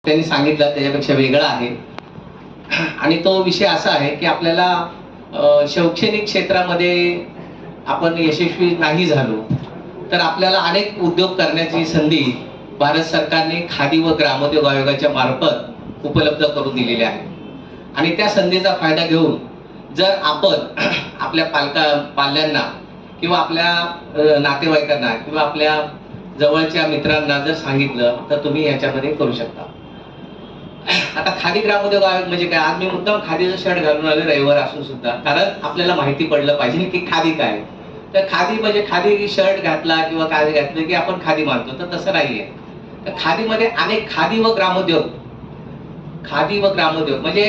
त्यांनी सांगितलं त्याच्यापेक्षा वेगळा आहे. आणि तो विषय असा आहे की आपल्याला शैक्षणिक क्षेत्रामध्ये आपण यशस्वी नाही झालो तर आपल्याला अनेक उद्योग करण्याची संधी भारत सरकारने खादी व ग्रामोद्योग आयोगाच्या मार्फत उपलब्ध करून दिलेली आहे. आणि त्या संधीचा फायदा घेऊन जर आपण आपल्या पाल्यांना किंवा आपल्या नातेवाईकांना किंवा आपल्या जवळच्या मित्रांना जर सांगितलं तर तुम्ही याच्यामध्ये करू शकता. आता खादी ग्रामोद्योग आयोग म्हणजे काय, आज मी मुद्दाम खादीचं शर्ट घालून आले रविवार असून सुद्धा, कारण आपल्याला माहिती पडलं पाहिजे की खादी काय. तर खादी म्हणजे खादी शर्ट घातला किंवा काय घातलं की आपण खादी मानतो, तर तसं नाहीये. तर खादीमध्ये अनेक खादी व ग्रामोद्योग म्हणजे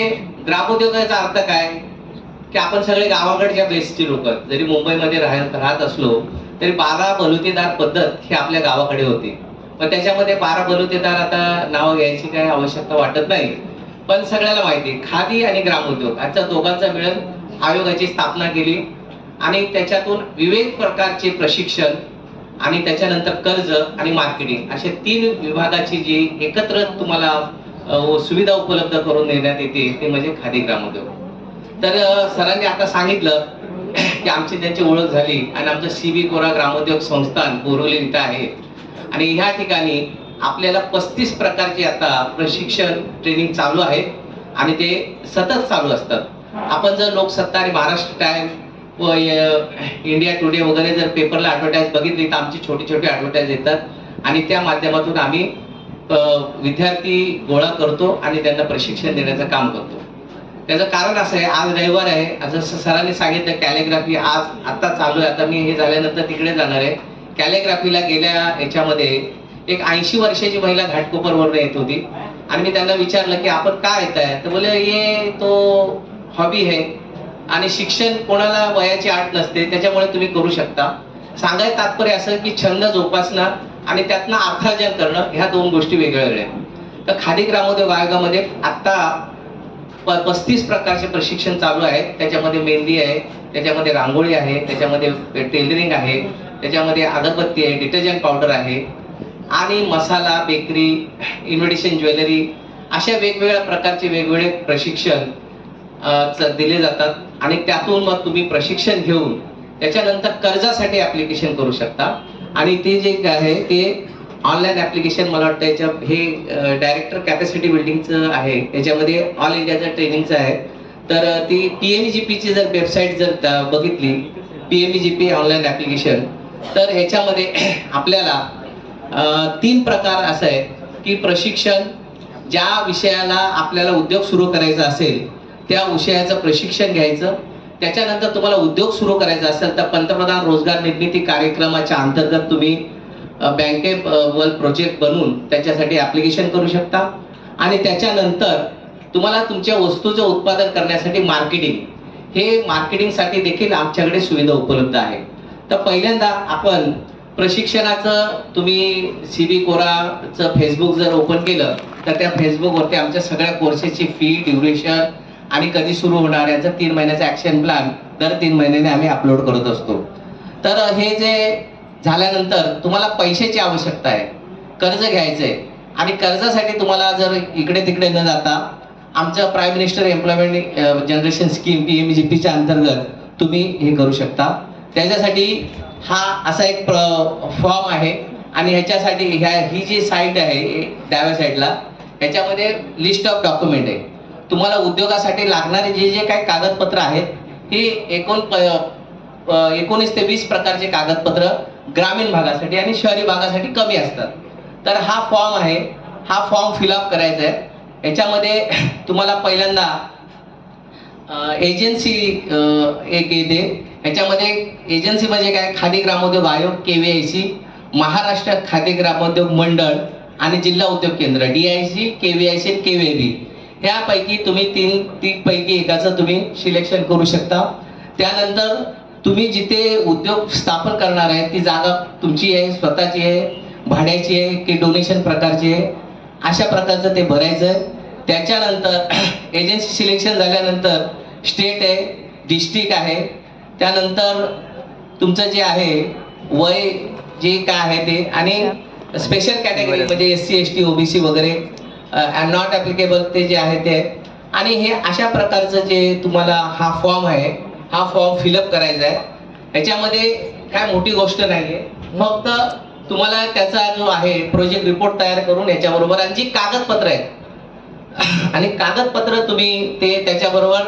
ग्रामोद्योगाचा अर्थ काय की आपण सगळे गावाकडच्या बेसची लोक, जरी मुंबईमध्ये राहत असलो तरी 12 बलुतेदार पद्धत ही आपल्या गावाकडे होती. पण त्याच्यामध्ये 12 बलुतेदार आता नाव घ्यायची काही आवश्यकता वाटत नाही, पण सगळ्याला माहिती खादी आणि ग्रामोद्योग याचा दोघांचा मिळून आयोगाची स्थापना केली आणि त्याच्यातून विविध प्रकारचे प्रशिक्षण आणि त्याच्यानंतर कर्ज आणि मार्केटिंग अशा 3 विभागाची जी एकत्र तुम्हाला सुविधा उपलब्ध करून देण्यात येते ते म्हणजे खादी ग्रामोद्योग. तर सरांनी आता सांगितलं की आमची त्यांची ओळख झाली आणि आमचं सीबी कोरा ग्रामोद्योग संस्थान बोरिवली इथं आहे आणि ह्या ठिकाणी आपल्याला 35 प्रकारचे आता प्रशिक्षण ट्रेनिंग चालू आहे आणि ते सतत चालू असतात. आपण जर लोकसत्ता आणि महाराष्ट्र टाइम्स व इंडिया टुडे वगैरे जर पेपरला ॲडव्हर्टाईज बघितली तर आमची छोटी छोटी ॲडव्हर्टाईज येतात आणि त्या माध्यमातून आम्ही विद्यार्थी गोळा करतो आणि त्यांना प्रशिक्षण देण्याचं काम करतो. त्याचं कारण असं आहे, आज रविवार आहे, जसं सरांनी सांगितलं कॅलिग्राफी आज आता चालू आहे. आता मी हे झाल्यानंतर तिकडे जाणार आहे. कॅलिग्राफीला गेल्या याच्यामध्ये एक 80 वर्षाची महिला घाटकोपरवरून येत होती आणि मी त्यांना विचारलं की आपण का येत आहे, तर बोले ये तो हॉबी आहे आणि शिक्षण कोणाला वयाची अट नसते, त्याच्यामुळे तुम्ही करू शकता. सांगायचं तात्पर्य असं की छंद जोपासणं आणि त्यातनं अर्थार्जन करणं ह्या 2 गोष्टी वेगळ्या आहेत. तर खादी ग्रामोद्योग आयोगामध्ये आता 35 प्रकारचे प्रशिक्षण चालू आहे. त्याच्यामध्ये मेहंदी आहे, त्याच्यामध्ये रांगोळी आहे, त्याच्यामध्ये टेलरिंग आहे, त्याच्यामध्ये अगरबत्ती आहे, डिटर्जंट पावडर आहे आणि मसाला, बेकरी, इन्व्हिटेशन ज्वेलरी अशा वेगवेगळ्या प्रकारचे वेगवेगळे प्रशिक्षण दिले जातात. आणि त्यातून मग तुम्ही प्रशिक्षण घेऊन त्याच्यानंतर कर्जासाठी ऍप्लिकेशन करू शकता. आणि ते जे आहे ते ऑनलाईन ऍप्लिकेशन मला वाटतं याच्या हे डायरेक्टर कॅपॅसिटी बिल्डिंगचं आहे, त्याच्यामध्ये ऑल इंडियाचं ट्रेनिंगचं आहे. तर ती PMEGP ची जर वेबसाईट जर बघितली, PMEGP ऑनलाईन ऍप्लिकेशन, तर ह्याच्यामध्ये आपल्याला 3 प्रकार असं आहे की प्रशिक्षण ज्या विषयाला आपल्याला उद्योग सुरू करायचा असेल त्या विषयाचं प्रशिक्षण घ्यायचं. त्याच्यानंतर तुम्हाला उद्योग सुरू करायचा असेल तर पंतप्रधान रोजगार निर्मिती कार्यक्रमाच्या अंतर्गत तुम्ही बँकेवर प्रोजेक्ट बनवून त्याच्यासाठी ऍप्लिकेशन करू शकता. आणि त्याच्यानंतर तुम्हाला तुमच्या वस्तूचं उत्पादन करण्यासाठी मार्केटिंगसाठी देखील आमच्याकडे सुविधा उपलब्ध आहे. तर पहिल्यांदा आपण प्रशिक्षणाचं तुम्ही सीबी कोराचं फेसबुक जर ओपन केलं तर त्या फेसबुकवरती आमच्या सगळ्या कोर्सेसची फी, ड्युरेशन आणि कधी सुरू होणार याचा 3 महिन्याचा ऍक्शन प्लॅन दर 3 महिन्याने आम्ही अपलोड करत असतो. तर हे जे झाल्यानंतर तुम्हाला पैशाची आवश्यकता आहे, कर्ज घ्यायचंय आणि कर्जासाठी तुम्हाला जर इकडे तिकडे न जाता आमच्या prime minister employment generation scheme PMEGPच्या अंतर्गत तुम्ही हे करू शकता. त्याच्यासाठी हा असा एक फॉर्म आहे आणि ह्याच्यासाठी ही जी साईट आहे डाव्या साईडला ह्याच्यामध्ये लिस्ट ऑफ डॉक्युमेंट आहे. तुम्हाला उद्योगासाठी लागणारे जे काही कागदपत्र आहेत ही 19 ते 20 प्रकारचे कागदपत्र ग्रामीण भागासाठी आणि शहरी भागासाठी कमी असतात. तर हा फॉर्म आहे, हा फॉर्म फिलअप करायचा आहे. याच्यामध्ये तुम्हाला पहिल्यांदा एजन्सी एक येते. याच्यामध्ये एजन्सी म्हणजे काय, खादी ग्रामोद्योग आयोग KVIC, महाराष्ट्र खादी ग्रामोद्योग मंडळ आणि जिल्हा उद्योग केंद्र DIC, KVIC आणि KVIB ह्यापैकी तुम्ही 3 पैकी एकाचं तुम्ही सिलेक्शन करू शकता. त्यानंतर तुम्ही जिथे उद्योग स्थापन करणार आहे ती जागा तुमची आहे, स्वतःची आहे, भाड्याची आहे की डोनेशन प्रकारची आहे, अशा प्रकारचं ते भरायचं आहे. त्याच्यानंतर एजन्सी सिलेक्शन झाल्यानंतर स्टेट आहे, डिस्ट्रिक्ट आहे, त्यानंतर तुमचं जे आहे वय जे काय आहे ते, आणि स्पेशल कॅटेगरी म्हणजे SC ST OBC वगैरे नॉट ॲप्लिकेबल ते जे आहे ते. आणि हे अशा प्रकारचं जे तुम्हाला हा फॉर्म आहे, हा फॉर्म फिलअप करायचा आहे. याच्यामध्ये काय मोठी गोष्ट नाहीये, फक्त तुम्हाला त्याचा जो आहे प्रोजेक्ट रिपोर्ट तयार करून याच्याबरोबर आणि जी कागदपत्र आहेत आणि कागदपत्र तुम्ही ते त्याच्याबरोबर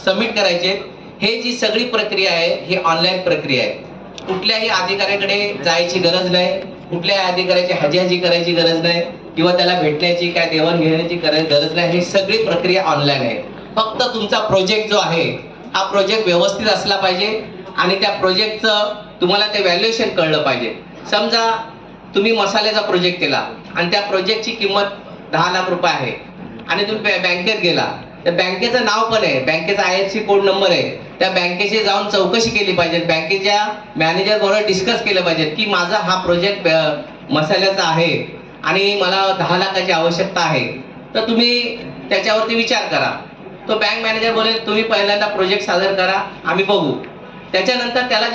सबमिट करायचे. हे जी सगळी प्रक्रिया आहे ही ऑनलाईन प्रक्रिया आहे. कुठल्याही अधिकाऱ्याकडे जायची गरज नाही, कुठल्याही अधिकाऱ्याची हजी करायची गरज नाही किंवा त्याला भेटण्याची काय देवाण घेण्याची गरज नाही. ही सगळी प्रक्रिया ऑनलाईन आहे. फक्त तुमचा प्रोजेक्ट जो आहे हा प्रोजेक्ट व्यवस्थित असला पाहिजे आणि त्या प्रोजेक्टचं तुम्हाला ते व्हॅल्युएशन कळलं पाहिजे. समजा तुम्ही मसाल्याचा प्रोजेक्ट केला आणि त्या प्रोजेक्टची किंमत 10 लाख रुपये आहे आणि तुम्ही बँकेत गेला, तर बँकेचं नाव पण आहे, बँकेचा IFSC कोड नंबर आहे. त्या बँकेची जाऊन चौकशी केली पाहिजे, बँकेच्या मॅनेजर बरोबर डिस्कस केलं पाहिजे की माझा हा प्रोजेक्ट मसाल्याचा आहे आणि मला 10 लाखाची आवश्यकता आहे. तर तुम्ही त्याच्यावरती विचार करा. तो बँक मॅनेजर बोलेल तुम्ही पहिल्यांदा प्रोजेक्ट सादर करा, आम्ही बघू. त्याच्यानंतर त्याला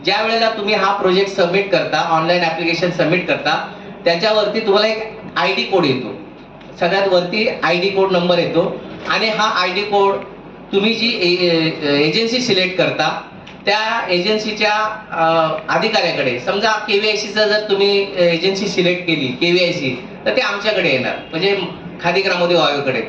ज्या वेळेला तुम्ही हा प्रोजेक्ट सबमिट करता, ऑनलाईन ऍप्लिकेशन सबमिट करता, त्याच्यावरती तुम्हाला एक ID कोड येतो. सगळ्यात वरती ID कोड नंबर येतो आणि हा ID कोड तुम्ही जी एजन्सी सिलेक्ट करता त्या एजन्सीच्या अधिकाऱ्याकडे, समजा KVICचं जर तुम्ही एजन्सी सिलेक्ट केली KVIC, तर ते आमच्याकडे येणार, म्हणजे खादी ग्रामोद्योग आयोगाकडे.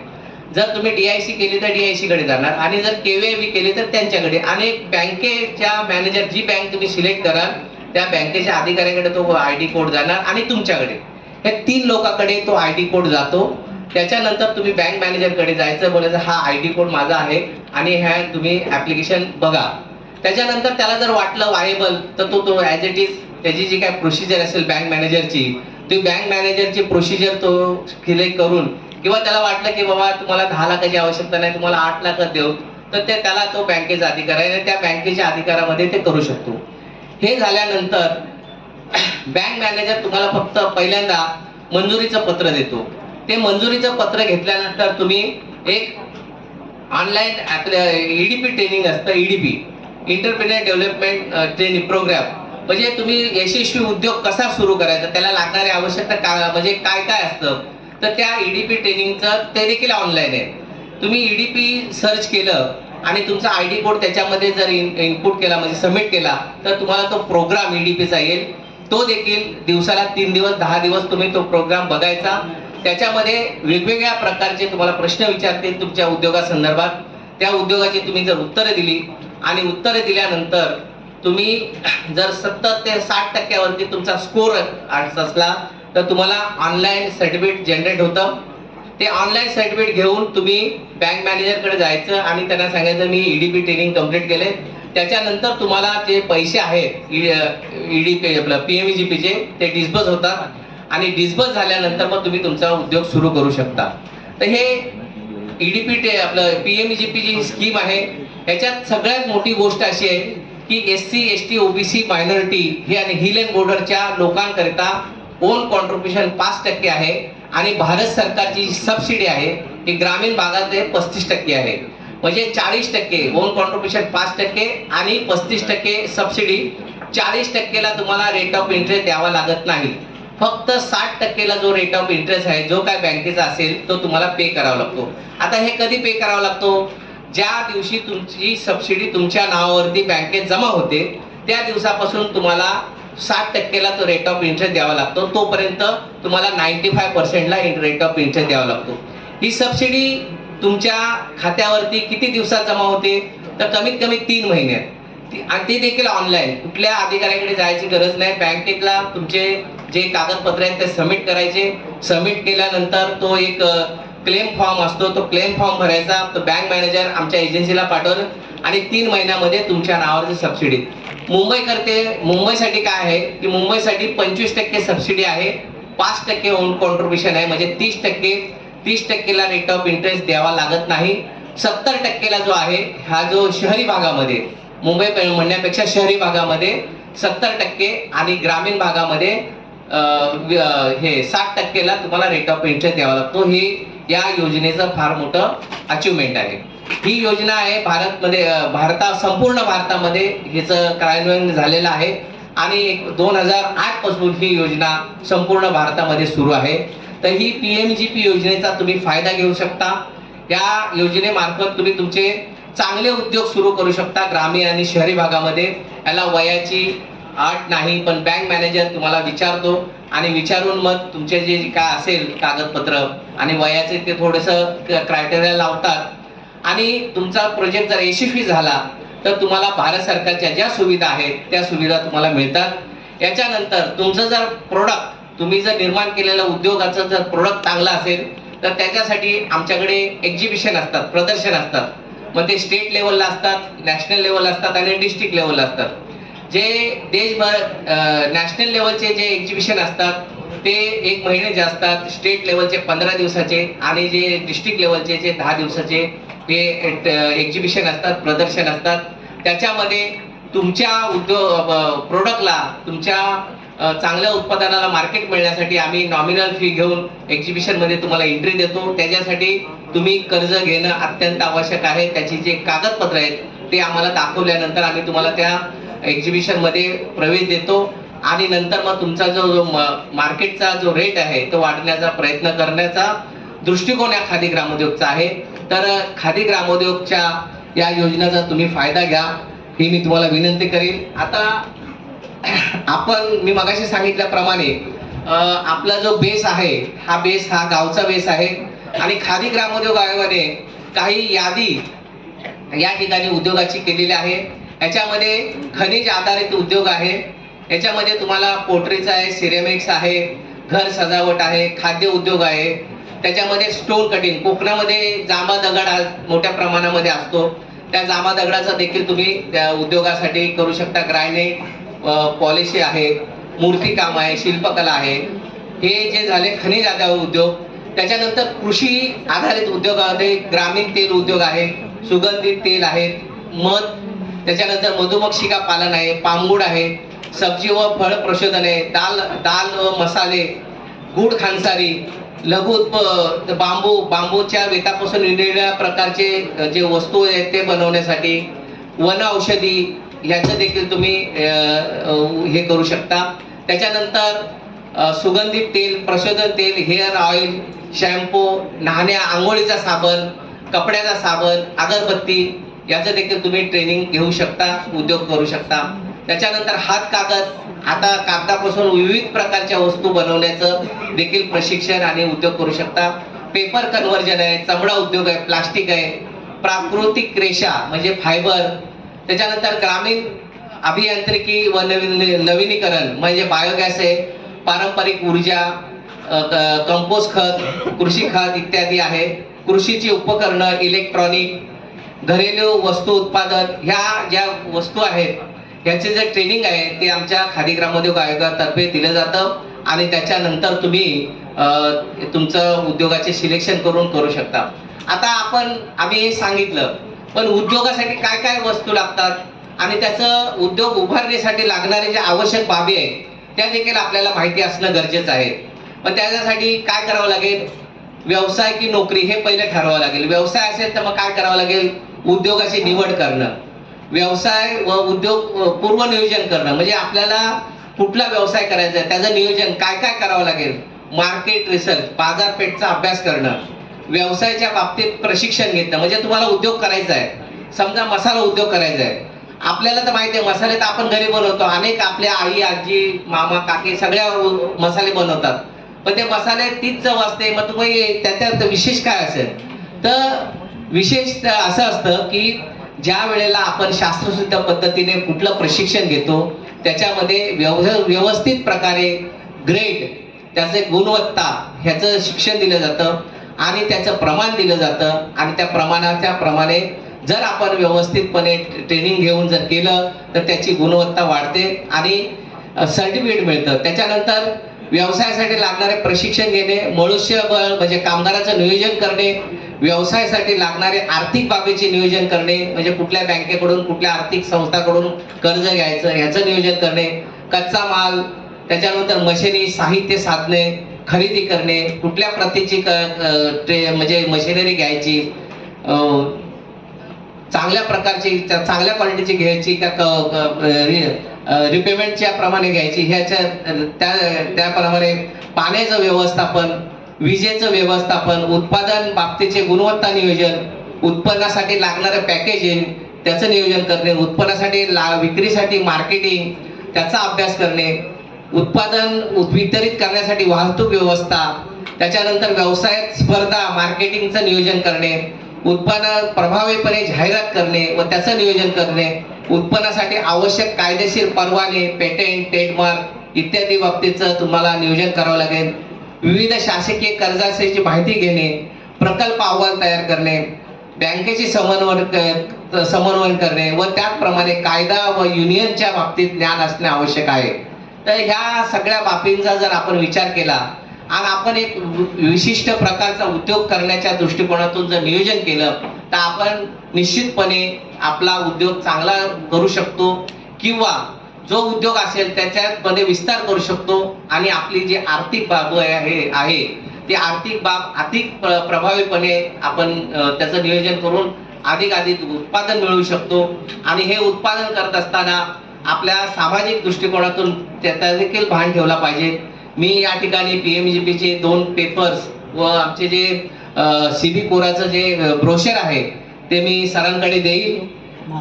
जर तुम्ही DIC केली तर DIC कडे जाणार आणि जर KVIB केली तर त्यांच्याकडे. आणि बँकेच्या मॅनेजर जी बँक तुम्ही सिलेक्ट कराल त्या बँकेच्या अधिकाऱ्याकडे तो ID कोड जाणार आणि तुमच्याकडे. हे 3 लोकांकडे तो ID कोड जातो. त्याच्यानंतर तुम्ही बँक मॅनेजरकडे जायचं, बोलायचं हा ID कोड माझा आहे आणि ह्या तुम्ही ऍप्लिकेशन बघा. त्याच्यानंतर त्याला जर वाटलं वायबल तर तो ॲज इट इज त्याची जी काय प्रोसिजर असेल बँक मॅनेजरची, ती बँक मॅनेजरची प्रोसिजर तो सिलेक्ट करून, किंवा त्याला वाटलं की बाबा तुम्हाला 10 लाखाची आवश्यकता नाही, तुम्हाला 8 लाख देऊ, तर ते त्याला तो बँकेचा अधिकार आहे आणि त्या बँकेच्या अधिकारामध्ये ते करू शकतो. हे झाल्यानंतर बँक मॅनेजर तुम्हाला फक्त पहिल्यांदा मंजुरीचं पत्र देतो. ते मंजुरीचं पत्र घेतल्यानंतर तुम्ही एक ऑनलाईन आपल्या EDP ट्रेनिंग असतं, EDP entrepreneur development training programme, म्हणजे तुम्ही यशस्वी उद्योग कसा सुरू करायचा, त्याला लागणारी आवश्यकता काय, म्हणजे काय काय असतं, तर त्या EDP ट्रेनिंगचं ते देखील ऑनलाईन आहे. तुम्ही EDP सर्च केलं आणि तुमचा ID कोड त्याच्यामध्ये जर इनपुट केला, म्हणजे सबमिट केला, तर तुम्हाला तो प्रोग्राम EDPचा येईल. तो देखील दिवसाला 3 दिवस 10 दिवस तुम्ही तो प्रोग्राम बघायचा. त्याच्यामध्ये वेगवेगळ्या प्रकारचे तुम्हाला प्रश्न विचारतील तुमच्या उद्योगासंदर्भात. त्या उद्योगाची तुम्ही जर उत्तरं दिली आणि उत्तरं दिल्यानंतर तुम्ही जर 70 ते 60% वरती तुमचा स्कोर असला तर तुम्हाला ऑनलाईन सर्टिफिकेट जनरेट होतं. ते ऑनलाईन सर्टिफिकेट घेऊन तुम्ही बँक मॅनेजरकडे जायचं आणि त्यांना सांगायचं मी EDP ट्रेनिंग कंप्लीट केले. त्याच्यानंतर तुम्हाला जे पैसे आहेत EDP आपलं PMEGPचे ते डिस्बर्स होतात आणि डिस्बर्स झाल्यानंतर मग तुम्ही तुमचा उद्योग सुरू करू शकता. तर हे EDP आपलं PMEGP जी स्कीम आहे, ह्याच्यात सगळ्यात मोठी गोष्ट अशी आहे की SC ST OBC मायनॉरिटी हे आणि हिल अँड बॉर्डरच्या लोकांकरिता ओन कॉन्ट्रिब्युशन 5% आहे आणि भारत सरकारची सबसिडी आहे ही ग्रामीण भागात 35% आहे. म्हणजे 40% ओन कॉन्ट्रिब्युशन 5% आणि 35% सबसिडी. 40%ला तुम्हाला रेट ऑफ इंटरेस्ट द्यावा लागत नाही. फक्त 60%ला जो रेट ऑफ इंटरेस्ट आहे जो काय बँकेचा असेल तो तुम्हाला पे करावा लागतो. आता हे कधी पे करावा लागतो, ज्या दिवशी तुमची सबसिडी तुमच्या नावावरती बँकेत जमा होते त्या दिवसापासून तुम्हाला 60%ला तो रेट ऑफ इंटरेस्ट द्यावा लागतो. तोपर्यंत तुम्हाला 95%ला रेट ऑफ इंटरेस्ट द्यावा लागतो. ही सबसिडी तुमच्या खात्यावरती किती दिवसात जमा होते, तर कमीत कमी 3 महिन्यात, आणि ते देखील ऑनलाईन. कुठल्या अधिकाऱ्याकडे जायची गरज नाही. बँकेतला तुमचे जे कागदपत्र आहेत ते सबमिट करायचे. सबमिट केल्यानंतर तो एक क्लेम फॉर्म असतो, तो क्लेम फॉर्म भरायचा, तो बँक मॅनेजर आमच्या एजन्सीला पाठवलं आणि 3 महिन्यामध्ये तुमच्या नावावरची सबसिडी. मुंबईसाठी काय आहे की मुंबईसाठी 25% सबसिडी आहे, 5% ओन कॉन्ट्रिब्युशन आहे, म्हणजे 30%ला रेट ऑफ इंटरेस्ट द्यावा लागत नाही. 70%ला जो आहे हा जो शहरी भागामध्ये, मुंबई म्हणण्यापेक्षा शहरी भागामध्ये 70% आणि ग्रामीण भागामध्ये हे 60%ला तुम्हाला रेट ऑफ इंटरेस्ट द्यावा लागतो. हे या योजनेचं फार मोठं अचिव्हमेंट आहे. ही योजना आहे संपूर्ण भारतामध्ये ह्याचं कार्यान्वयन झालेलं आहे आणि 2008 पासून ही योजना संपूर्ण भारतामध्ये सुरू आहे. तर ही PMGP योजनेचा तुम्ही फायदा घेऊ शकता. या योजनेमार्फत तुम्ही तुमचे चांगले उद्योग सुरू करू शकता ग्रामीण आणि शहरी भागामध्ये. याला वयाची अट नाही, पण बँक मॅनेजर तुम्हाला विचारतो आणि विचारून मग तुमचे जे काय असेल कागदपत्र आणि वयाचे ते थोडंसं क्रायटेरिया लावतात आणि तुमचा प्रोजेक्ट जर यशस्वी झाला तर तुम्हाला भारत सरकारच्या ज्या सुविधा आहेत त्या सुविधा तुम्हाला मिळतात. याच्यानंतर तुमचं जर प्रोडक्ट तुम्ही जर निर्माण केलेलं उद्योगाचं जर प्रोडक्ट चांगला असेल तर त्याच्यासाठी आमच्याकडे एक्झिबिशन असतात, प्रदर्शन असतात. मग ते स्टेट लेवलला असतात, नॅशनल लेवलला असतात आणि डिस्ट्रिक्ट लेवलला असतात. जे देशभर नॅशनल लेवलचे जे एक्झिबिशन असतात ते 1 महिन्याचे असतात, स्टेट लेवलचे 15 दिवसाचे आणि जे डिस्ट्रिक्ट लेवलचे जे 10 दिवसाचे हे एक्झिबिशन असतात, प्रदर्शन असतात. त्याच्यामध्ये तुमच्या उद्योग प्रोडक्टला, तुमच्या चांगल्या उत्पादनाला मार्केट मिळण्यासाठी आम्ही नॉमिनल फी घेऊन एक्झिबिशन मध्ये तुम्हाला एंट्री देतो. त्याच्यासाठी तुम्ही कर्ज घेणं अत्यंत आवश्यक आहे. त्याची जे कागदपत्र आहेत ते आम्हाला दाखवल्यानंतर आम्ही तुम्हाला त्या एक्झिबिशन मध्ये प्रवेश देतो आणि नंतर मग तुमचा जो मार्केटचा जो रेट आहे तो वाढण्याचा प्रयत्न करण्याचा दृष्टिकोन या खादी ग्रामोद्योगचा आहे. तर खादी ग्रामोद्योगच्या या योजनेचा तुम्ही फायदा घ्या ही मी तुम्हाला विनंती करेन. आता मी मगाशी सांगितल्याप्रमाणे आपला जो बेस आहे हा गावचा बेस आहे आणि खादी ग्रामोद्योग आयोगाने काही यादी या ठिकाणी उद्योगाची केलेली आहे. याच्यामध्ये खनिज आधारित उद्योग आहे, याच्यामध्ये तुम्हाला पोट्रीचा आहे, सिरेमिक्स आहे, घर सजावट आहे, खाद्य उद्योग आहे, त्याच्यामध्ये स्टोन कटिंग, कोकणामध्ये जांभा दगड हा मोठ्या प्रमाणामध्ये असतो, त्या जांभा दगडाचा देखील तुम्ही त्या उद्योगासाठी करू शकता. ग्रायनाइट, पॉलिशी आहे, मूर्तिकाम आहे, शिल्पकला आहे. हे जे झाले खनिज आधारित उद्योग. त्याच्यानंतर कृषी आधारित उद्योगामध्ये ग्रामीण तेल उद्योग आहे, सुगंधित तेल आहे, मध, त्याच्यानंतर मधुमक्षिका पालन आहे, पामगुड आहे, सब्जी व फळ प्रशोधन आहे, दाल व मसाले, गुड खानसारी, लघु बांबूच्या वेतापासून वेगवेगळ्या प्रकारचे जे वस्तू आहेत ते बनवण्यासाठी, वन औषधी याचं देखील तुम्ही हे करू शकता. त्याच्यानंतर सुगंधित तेल, प्रशोधन तेल, हेअर ऑइल, शॅम्पू, आंघोळीचा साबण, कपड्याचा साबण, अगरबत्ती याचं देखील तुम्ही ट्रेनिंग घेऊ शकता, उद्योग करू शकता. त्याच्यानंतर हात कागद, आता कागदापासून विविध प्रकारच्या वस्तू बनवण्याचं देखील प्रशिक्षण आणि उद्योग करू शकता. पेपर कन्व्हर्जन आहे, चमडा उद्योग आहे, प्लास्टिक आहे, प्राकृतिक रेषा म्हणजे फायबर. त्याच्यानंतर ग्रामीण अभियांत्रिकी व नवीनीकरण म्हणजे बायोगॅस आहे, पारंपरिक ऊर्जा, कंपोस्ट खत, कृषी खत इत्यादी आहे. कृषीची उपकरणं, इलेक्ट्रॉनिक, घरेलू वस्तू उत्पादन, ह्या ज्या वस्तू आहेत याचे जे ट्रेनिंग आहे ते आमच्या खादी ग्रामोद्योग आयोगातर्फे दिलं जातं आणि त्याच्यानंतर तुम्ही तुमचं उद्योगाचे सिलेक्शन करू शकता. आता आम्ही हे सांगितलं, पण उद्योगासाठी काय काय वस्तू लागतात आणि त्याचं उद्योग उभारण्यासाठी लागणारे जे आवश्यक बाबी आहेत त्या देखील आपल्याला माहिती असणं गरजेचं आहे. पण त्याच्यासाठी काय करावं लागेल, व्यवसाय की नोकरी हे पहिले ठरवावं लागेल. व्यवसाय असेल तर मग काय करावं लागेल, उद्योगाची निवड करणं, व्यवसाय व उद्योग पूर्व नियोजन करणं म्हणजे आपल्याला कुठला व्यवसाय करायचा आहे त्याचं नियोजन काय काय करावं लागेल, मार्केट रिसर्च, बाजारपेठचा अभ्यास करणं, व्यवसायाच्या बाबतीत प्रशिक्षण घेतलं. म्हणजे तुम्हाला उद्योग करायचा आहे, समजा मसाला उद्योग करायचा आहे, आपल्याला तर माहिती आहे मसाले तर आपण घरी बनवतो, अनेक आपल्या आई, आजी, मामा, काकी सगळ्या मसाले बनवतात, पण ते मसाले तीच चव असते. मग तुम्ही त्याच्यात विशेष काय असेल तर विशेष असं असतं की ज्या वेळेला आपण शास्त्रशुद्ध पद्धतीने कुठलं प्रशिक्षण घेतो त्याच्यामध्ये व्यवस्थित प्रकारे ग्रेड, त्याचे गुणवत्ता ह्याचं शिक्षण दिलं जातं आणि त्याचं प्रमाण दिलं जातं आणि त्या प्रमाणाच्या प्रमाणे जर आपण व्यवस्थितपणे ट्रेनिंग घेऊन जर केलं तर त्याची गुणवत्ता वाढते आणि सर्टिफिकेट मिळतं. त्याच्यानंतर व्यवसायासाठी लागणारे प्रशिक्षण घेणे, मनुष्यबळ म्हणजे कामगाराचं नियोजन करणे, व्यवसायासाठी लागणारे आर्थिक बाबीचे नियोजन करणे म्हणजे कुठल्या बँकेकडून कुठल्या आर्थिक संस्थाकडून कर्ज घ्यायचं ह्याचं नियोजन करणे, कच्चा माल, त्याच्यानंतर मशिनरी, साहित्य साधने खरेदी करणे, कुठल्या प्रतीची म्हणजे मशिनरी घ्यायची, चांगल्या प्रकारची चांगल्या क्वालिटीची घ्यायची का रिपेमेंटच्या प्रमाणे घ्यायची ह्याच्या त्याप्रमाणे पाण्याचं व्यवस्थापन, विजेचं व्यवस्थापन, उत्पादन बाबतीचे गुणवत्ता नियोजन, उत्पन्नासाठी लागणारं पॅकेजिंग त्याचं नियोजन करणे, उत्पन्नासाठी विक्रीसाठी मार्केटिंग त्याचा अभ्यास करणे, उत्पादन वितरित करण्यासाठी वाहतूक व्यवस्था, त्याच्यानंतर व्यवसायात स्पर्धा मार्केटिंगचं नियोजन करणे, उत्पन्न प्रभावीपणे जाहिरात करणे व त्याचं नियोजन करणे, उत्पन्नासाठी आवश्यक कायदेशीर परवाने, पेटेंट, ट्रेडमार्क इत्यादी बाबतीचं तुम्हाला नियोजन करावं लागेल. विविध शासकीय कर्जाची माहिती घेणे, प्रकल्प अहवाल तयार करणे, बँकेची समन्वय करणे व त्याचप्रमाणे कायदा व युनियनच्या बाबतीत ज्ञान असणे आवश्यक आहे. तर ह्या सगळ्या बाबींचा जर आपण विचार केला आणि आपण एक विशिष्ट प्रकारचा उद्योग करण्याच्या दृष्टिकोनातून जर नियोजन केलं तर आपण निश्चितपणे आपला उद्योग चांगला करू शकतो किंवा जो उद्योग असेल त्याच्यामध्ये विस्तार करू शकतो आणि आपली जी आर्थिक बाब आहे ती आर्थिक बाब अधिक प्रभावीपणे आपण त्याचं नियोजन करून अधिक उत्पादन मिळवू शकतो. आणि हे उत्पादन करत असताना आपल्या सामाजिक दृष्टिकोनातून त्याचा देखील भान ठेवला पाहिजे. मी या ठिकाणी PMGP चे 2 पेपर्स व आमचे जे CB कोराचं जे ब्रोशर आहे ते मी सरांकडे देईल.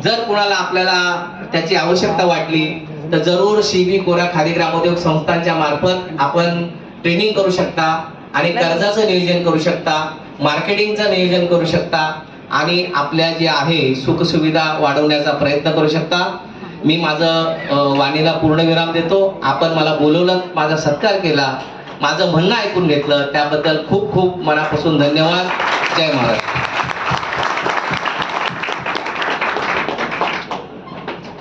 जर कुणाला आपल्याला त्याची आवश्यकता वाटली तर जरूर CB कोरा खादी ग्रामोद्योग संस्थांच्या मार्फत आपण ट्रेनिंग करू शकता आणि कर्जाचं नियोजन करू शकता, मार्केटिंगचं नियोजन करू शकता आणि आपल्या जे आहे सुखसुविधा वाढवण्याचा प्रयत्न करू शकता. मी माझं वाणीला पूर्णविराम देतो. आपण मला बोलवलं, माझा सत्कार केला, माझं म्हणणं ऐकून घेतलं त्याबद्दल खूप खूप मनापासून धन्यवाद. जय महाराष्ट्र.